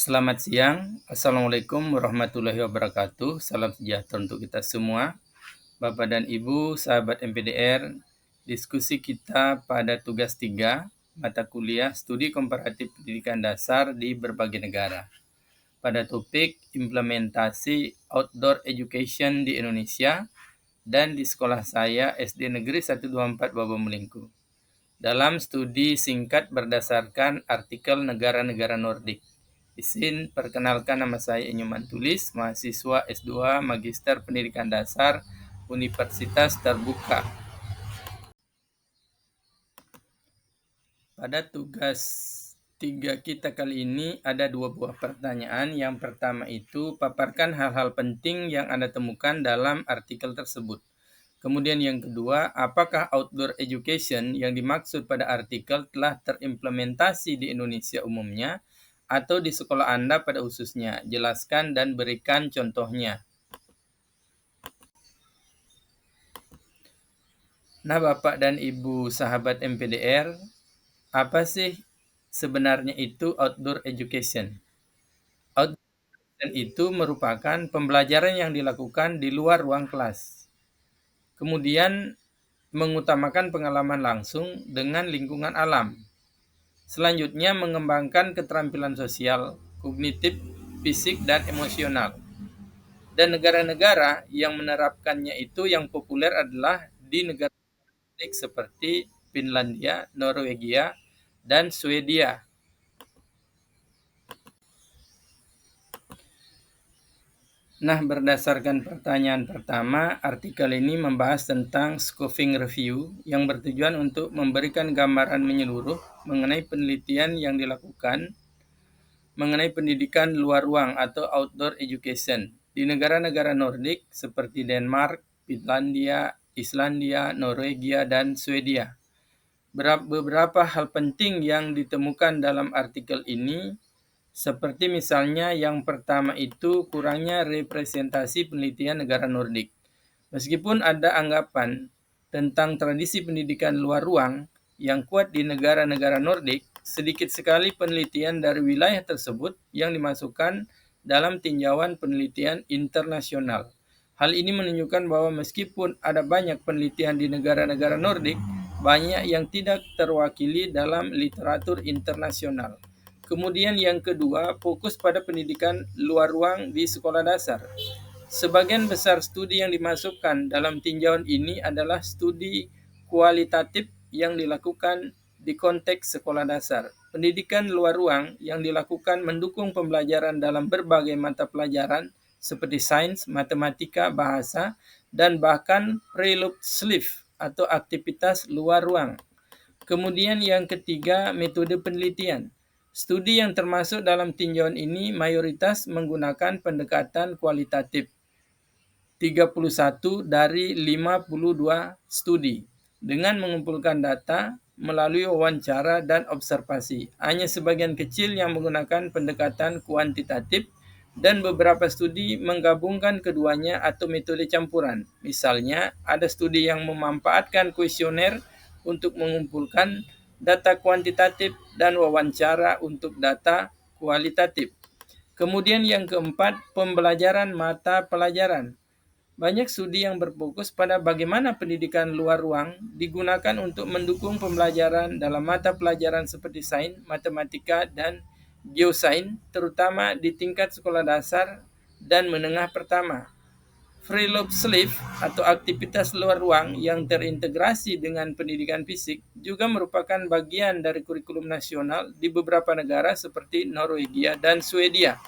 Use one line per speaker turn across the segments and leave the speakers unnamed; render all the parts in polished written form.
Selamat siang, Assalamualaikum warahmatullahi wabarakatuh. Salam sejahtera untuk kita semua. Bapak dan Ibu, sahabat MPDR, diskusi kita pada tugas 3, mata kuliah Studi Komparatif Pendidikan Dasar di berbagai negara. Pada topik implementasi outdoor education di Indonesia dan di sekolah saya SD Negeri 124 Babamulingku. Dalam studi singkat berdasarkan artikel negara-negara Nordik. Izin perkenalkan, nama saya Inyuman Tulis, mahasiswa S2 Magister Pendidikan Dasar Universitas Terbuka. Pada tugas 3 kita kali ini ada 2 buah pertanyaan. Yang pertama itu, paparkan hal-hal penting yang Anda temukan dalam artikel tersebut. Kemudian yang kedua, apakah outdoor education yang dimaksud pada artikel telah terimplementasi di Indonesia umumnya atau di sekolah Anda pada khususnya? Jelaskan dan berikan contohnya. Nah, Bapak dan Ibu sahabat MPDR, apa sih sebenarnya itu outdoor education? Outdoor education itu merupakan pembelajaran yang dilakukan di luar ruang kelas. Kemudian mengutamakan pengalaman langsung dengan lingkungan alam. Selanjutnya mengembangkan keterampilan sosial, kognitif, fisik, dan emosional. Dan negara-negara yang menerapkannya itu yang populer adalah di negara seperti Finlandia, Norwegia, dan Swedia. Nah, berdasarkan pertanyaan pertama, artikel ini membahas tentang scoping review yang bertujuan untuk memberikan gambaran menyeluruh mengenai penelitian yang dilakukan mengenai pendidikan luar ruang atau outdoor education di negara-negara Nordik seperti Denmark, Finlandia, Islandia, Norwegia, dan Swedia. Beberapa hal penting yang ditemukan dalam artikel ini, seperti misalnya yang pertama itu kurangnya representasi penelitian negara Nordik. Meskipun ada anggapan tentang tradisi pendidikan luar ruang yang kuat di negara-negara Nordik, sedikit sekali penelitian dari wilayah tersebut yang dimasukkan dalam tinjauan penelitian internasional. Hal ini menunjukkan bahwa meskipun ada banyak penelitian di negara-negara Nordik, banyak yang tidak terwakili dalam literatur internasional. Kemudian yang kedua, fokus pada pendidikan luar ruang di sekolah dasar. Sebagian besar studi yang dimasukkan dalam tinjauan ini adalah studi kualitatif yang dilakukan di konteks sekolah dasar. Pendidikan luar ruang yang dilakukan mendukung pembelajaran dalam berbagai mata pelajaran seperti sains, matematika, bahasa, dan bahkan prelude sleep atau aktivitas luar ruang. Kemudian yang ketiga, metode penelitian. Studi yang termasuk dalam tinjauan ini mayoritas menggunakan pendekatan kualitatif. 31 dari 52 studi dengan mengumpulkan data melalui wawancara dan observasi. Hanya sebagian kecil yang menggunakan pendekatan kuantitatif dan beberapa studi menggabungkan keduanya atau metode campuran. Misalnya, ada studi yang memanfaatkan kuesioner untuk mengumpulkan data kuantitatif dan wawancara untuk data kualitatif. Kemudian yang keempat, pembelajaran mata pelajaran. Banyak studi yang berfokus pada bagaimana pendidikan luar ruang digunakan untuk mendukung pembelajaran dalam mata pelajaran seperti sains, matematika, dan geosains, terutama di tingkat sekolah dasar dan menengah pertama. Prelude sleep atau aktivitas luar ruang yang terintegrasi dengan pendidikan fisik juga merupakan bagian dari kurikulum nasional di beberapa negara seperti Norwegia dan Swedia.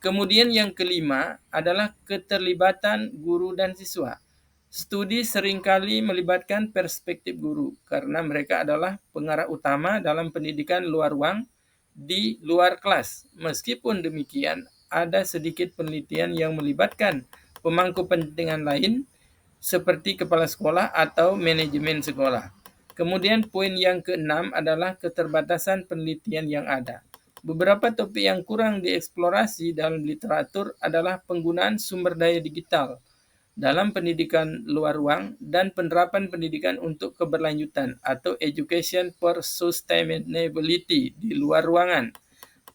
Kemudian yang kelima adalah keterlibatan guru dan siswa. Studi seringkali melibatkan perspektif guru karena mereka adalah pengarah utama dalam pendidikan luar ruang di luar kelas. Meskipun demikian, ada sedikit penelitian yang melibatkan pemangku kepentingan lain seperti kepala sekolah atau manajemen sekolah. Kemudian poin yang keenam adalah keterbatasan penelitian yang ada. Beberapa topik yang kurang dieksplorasi dalam literatur adalah penggunaan sumber daya digital dalam pendidikan luar ruang dan penerapan pendidikan untuk keberlanjutan atau education for sustainability di luar ruangan.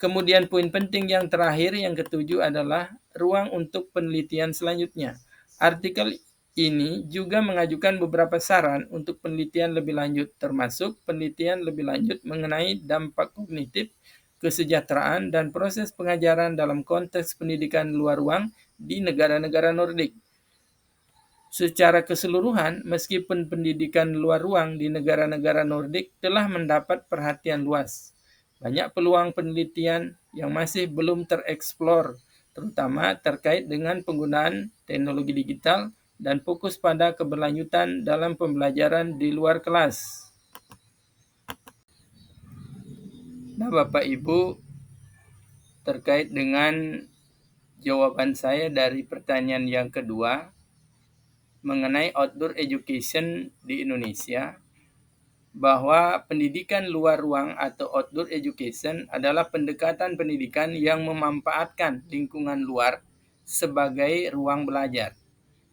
Kemudian poin penting yang terakhir, yang ketujuh adalah ruang untuk penelitian selanjutnya. Artikel ini juga mengajukan beberapa saran untuk penelitian lebih lanjut, termasuk penelitian lebih lanjut mengenai dampak kognitif, kesejahteraan, dan proses pengajaran dalam konteks pendidikan luar ruang di negara-negara Nordik. Secara keseluruhan, meskipun pendidikan luar ruang di negara-negara Nordik telah mendapat perhatian luas, banyak peluang penelitian yang masih belum tereksplor, terutama terkait dengan penggunaan teknologi digital dan fokus pada keberlanjutan dalam pembelajaran di luar kelas. Nah, Bapak Ibu, terkait dengan jawaban saya dari pertanyaan yang kedua mengenai outdoor education di Indonesia, bahwa pendidikan luar ruang atau outdoor education adalah pendekatan pendidikan yang memanfaatkan lingkungan luar sebagai ruang belajar,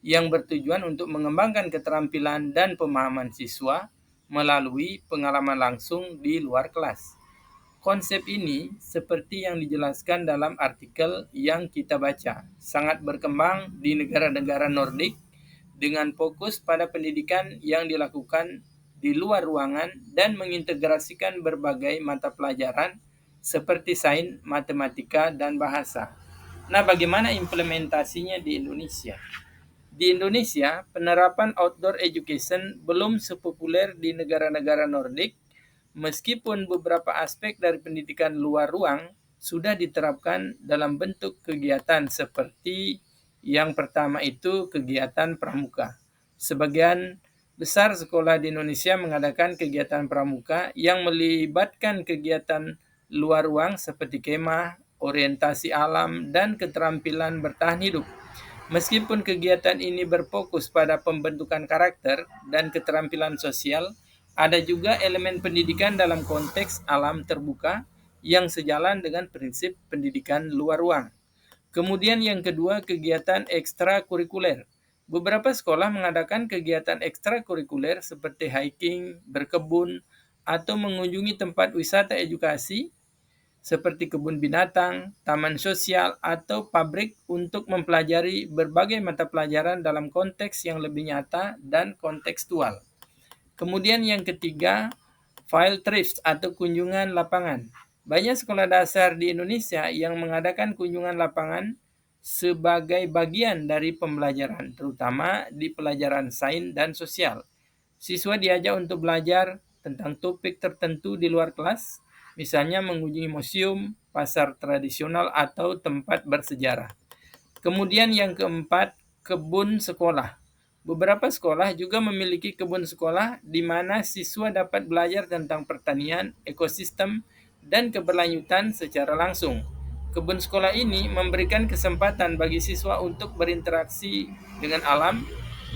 yang bertujuan untuk mengembangkan keterampilan dan pemahaman siswa melalui pengalaman langsung di luar kelas. Konsep ini, seperti yang dijelaskan dalam artikel yang kita baca, sangat berkembang di negara-negara Nordik dengan fokus pada pendidikan yang dilakukan di luar ruangan dan mengintegrasikan berbagai mata pelajaran seperti sains, matematika, dan bahasa. Nah, bagaimana implementasinya di Indonesia? Di Indonesia, penerapan outdoor education belum sepopuler di negara-negara Nordik, meskipun beberapa aspek dari pendidikan luar ruang sudah diterapkan dalam bentuk kegiatan seperti yang pertama itu kegiatan pramuka. Sebagian besar sekolah di Indonesia mengadakan kegiatan pramuka yang melibatkan kegiatan luar ruang seperti kemah, orientasi alam, dan keterampilan bertahan hidup. Meskipun kegiatan ini berfokus pada pembentukan karakter dan keterampilan sosial, ada juga elemen pendidikan dalam konteks alam terbuka yang sejalan dengan prinsip pendidikan luar ruang. Kemudian yang kedua, kegiatan ekstrakurikuler. Beberapa sekolah mengadakan kegiatan ekstrakurikuler seperti hiking, berkebun, atau mengunjungi tempat wisata edukasi seperti kebun binatang, taman sosial, atau pabrik untuk mempelajari berbagai mata pelajaran dalam konteks yang lebih nyata dan kontekstual. Kemudian yang ketiga, field trips atau kunjungan lapangan. Banyak sekolah dasar di Indonesia yang mengadakan kunjungan lapangan sebagai bagian dari pembelajaran, terutama di pelajaran sains dan sosial. Siswa diajak untuk belajar tentang topik tertentu di luar kelas, misalnya mengunjungi museum, pasar tradisional, atau tempat bersejarah. Kemudian yang keempat, kebun sekolah. Beberapa sekolah juga memiliki kebun sekolah di mana siswa dapat belajar tentang pertanian, ekosistem, dan keberlanjutan secara langsung. Kebun sekolah ini memberikan kesempatan bagi siswa untuk berinteraksi dengan alam,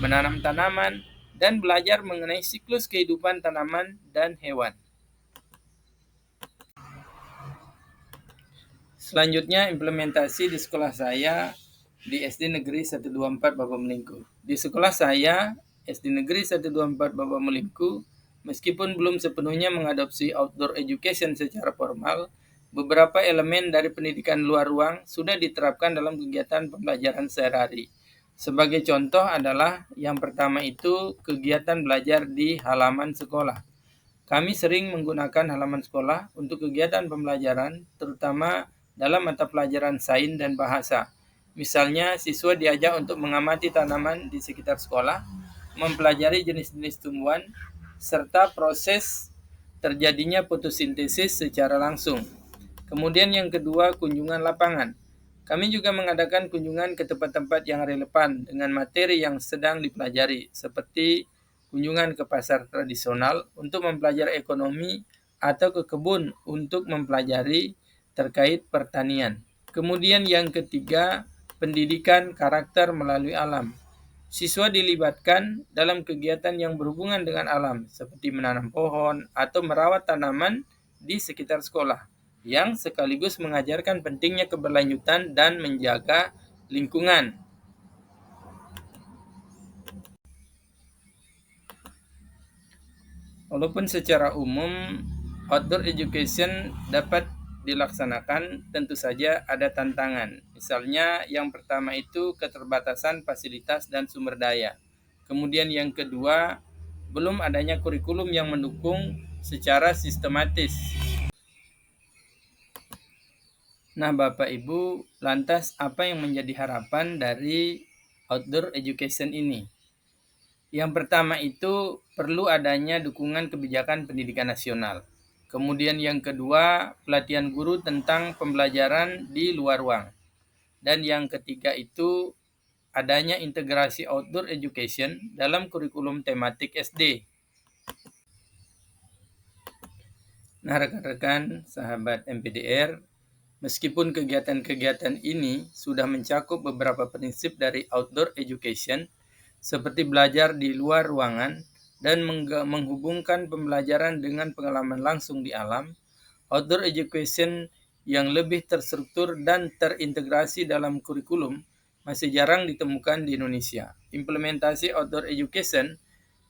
menanam tanaman, dan belajar mengenai siklus kehidupan tanaman dan hewan. Selanjutnya, implementasi di sekolah saya di SD Negeri 124 Baba Melingku. Di sekolah saya, SD Negeri 124 Baba Melingku, meskipun belum sepenuhnya mengadopsi outdoor education secara formal, beberapa elemen dari pendidikan luar ruang sudah diterapkan dalam kegiatan pembelajaran sehari-hari. Sebagai contoh adalah yang pertama itu kegiatan belajar di halaman sekolah. Kami sering menggunakan halaman sekolah untuk kegiatan pembelajaran, terutama dalam mata pelajaran sains dan bahasa. Misalnya, siswa diajak untuk mengamati tanaman di sekitar sekolah, mempelajari jenis-jenis tumbuhan, serta proses terjadinya fotosintesis secara langsung. Kemudian yang kedua, kunjungan lapangan. Kami juga mengadakan kunjungan ke tempat-tempat yang relevan dengan materi yang sedang dipelajari, seperti kunjungan ke pasar tradisional untuk mempelajari ekonomi atau ke kebun untuk mempelajari terkait pertanian. Kemudian yang ketiga, pendidikan karakter melalui alam. Siswa dilibatkan dalam kegiatan yang berhubungan dengan alam, seperti menanam pohon atau merawat tanaman di sekitar sekolah, yang sekaligus mengajarkan pentingnya keberlanjutan dan menjaga lingkungan. Walaupun secara umum outdoor education dapat dilaksanakan tentu saja ada tantangan. Misalnya yang pertama itu keterbatasan fasilitas dan sumber daya. Kemudian yang kedua, belum adanya kurikulum yang mendukung secara sistematis. Nah, Bapak Ibu, lantas apa yang menjadi harapan dari outdoor education ini? Yang pertama itu perlu adanya dukungan kebijakan pendidikan nasional. Kemudian yang kedua, pelatihan guru tentang pembelajaran di luar ruang. Dan yang ketiga itu adanya integrasi outdoor education dalam kurikulum tematik SD. Nah, rekan-rekan sahabat MPDR, meskipun kegiatan-kegiatan ini sudah mencakup beberapa prinsip dari outdoor education, seperti belajar di luar ruangan dan menghubungkan pembelajaran dengan pengalaman langsung di alam, outdoor education yang lebih terstruktur dan terintegrasi dalam kurikulum masih jarang ditemukan di Indonesia. Implementasi outdoor education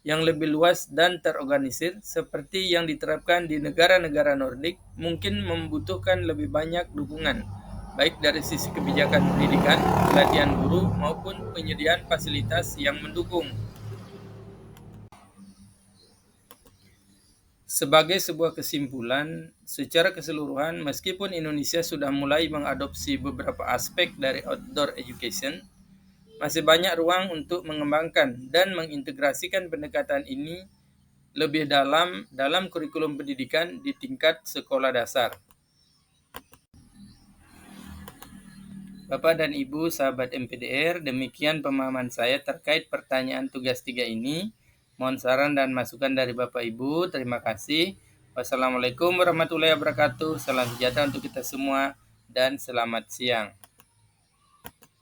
yang lebih luas dan terorganisir seperti yang diterapkan di negara-negara Nordik mungkin membutuhkan lebih banyak dukungan, baik dari sisi kebijakan pendidikan, pelatihan guru, maupun penyediaan fasilitas yang mendukung. Sebagai sebuah kesimpulan, secara keseluruhan, meskipun Indonesia sudah mulai mengadopsi beberapa aspek dari outdoor education, masih banyak ruang untuk mengembangkan dan mengintegrasikan pendekatan ini lebih dalam kurikulum pendidikan di tingkat sekolah dasar. Bapak dan Ibu sahabat MPDR, demikian pemahaman saya terkait pertanyaan tugas 3 ini. Mohon saran dan masukan dari Bapak Ibu. Terima kasih. Wassalamualaikum warahmatullahi wabarakatuh. Salam sejahtera untuk kita semua dan selamat siang.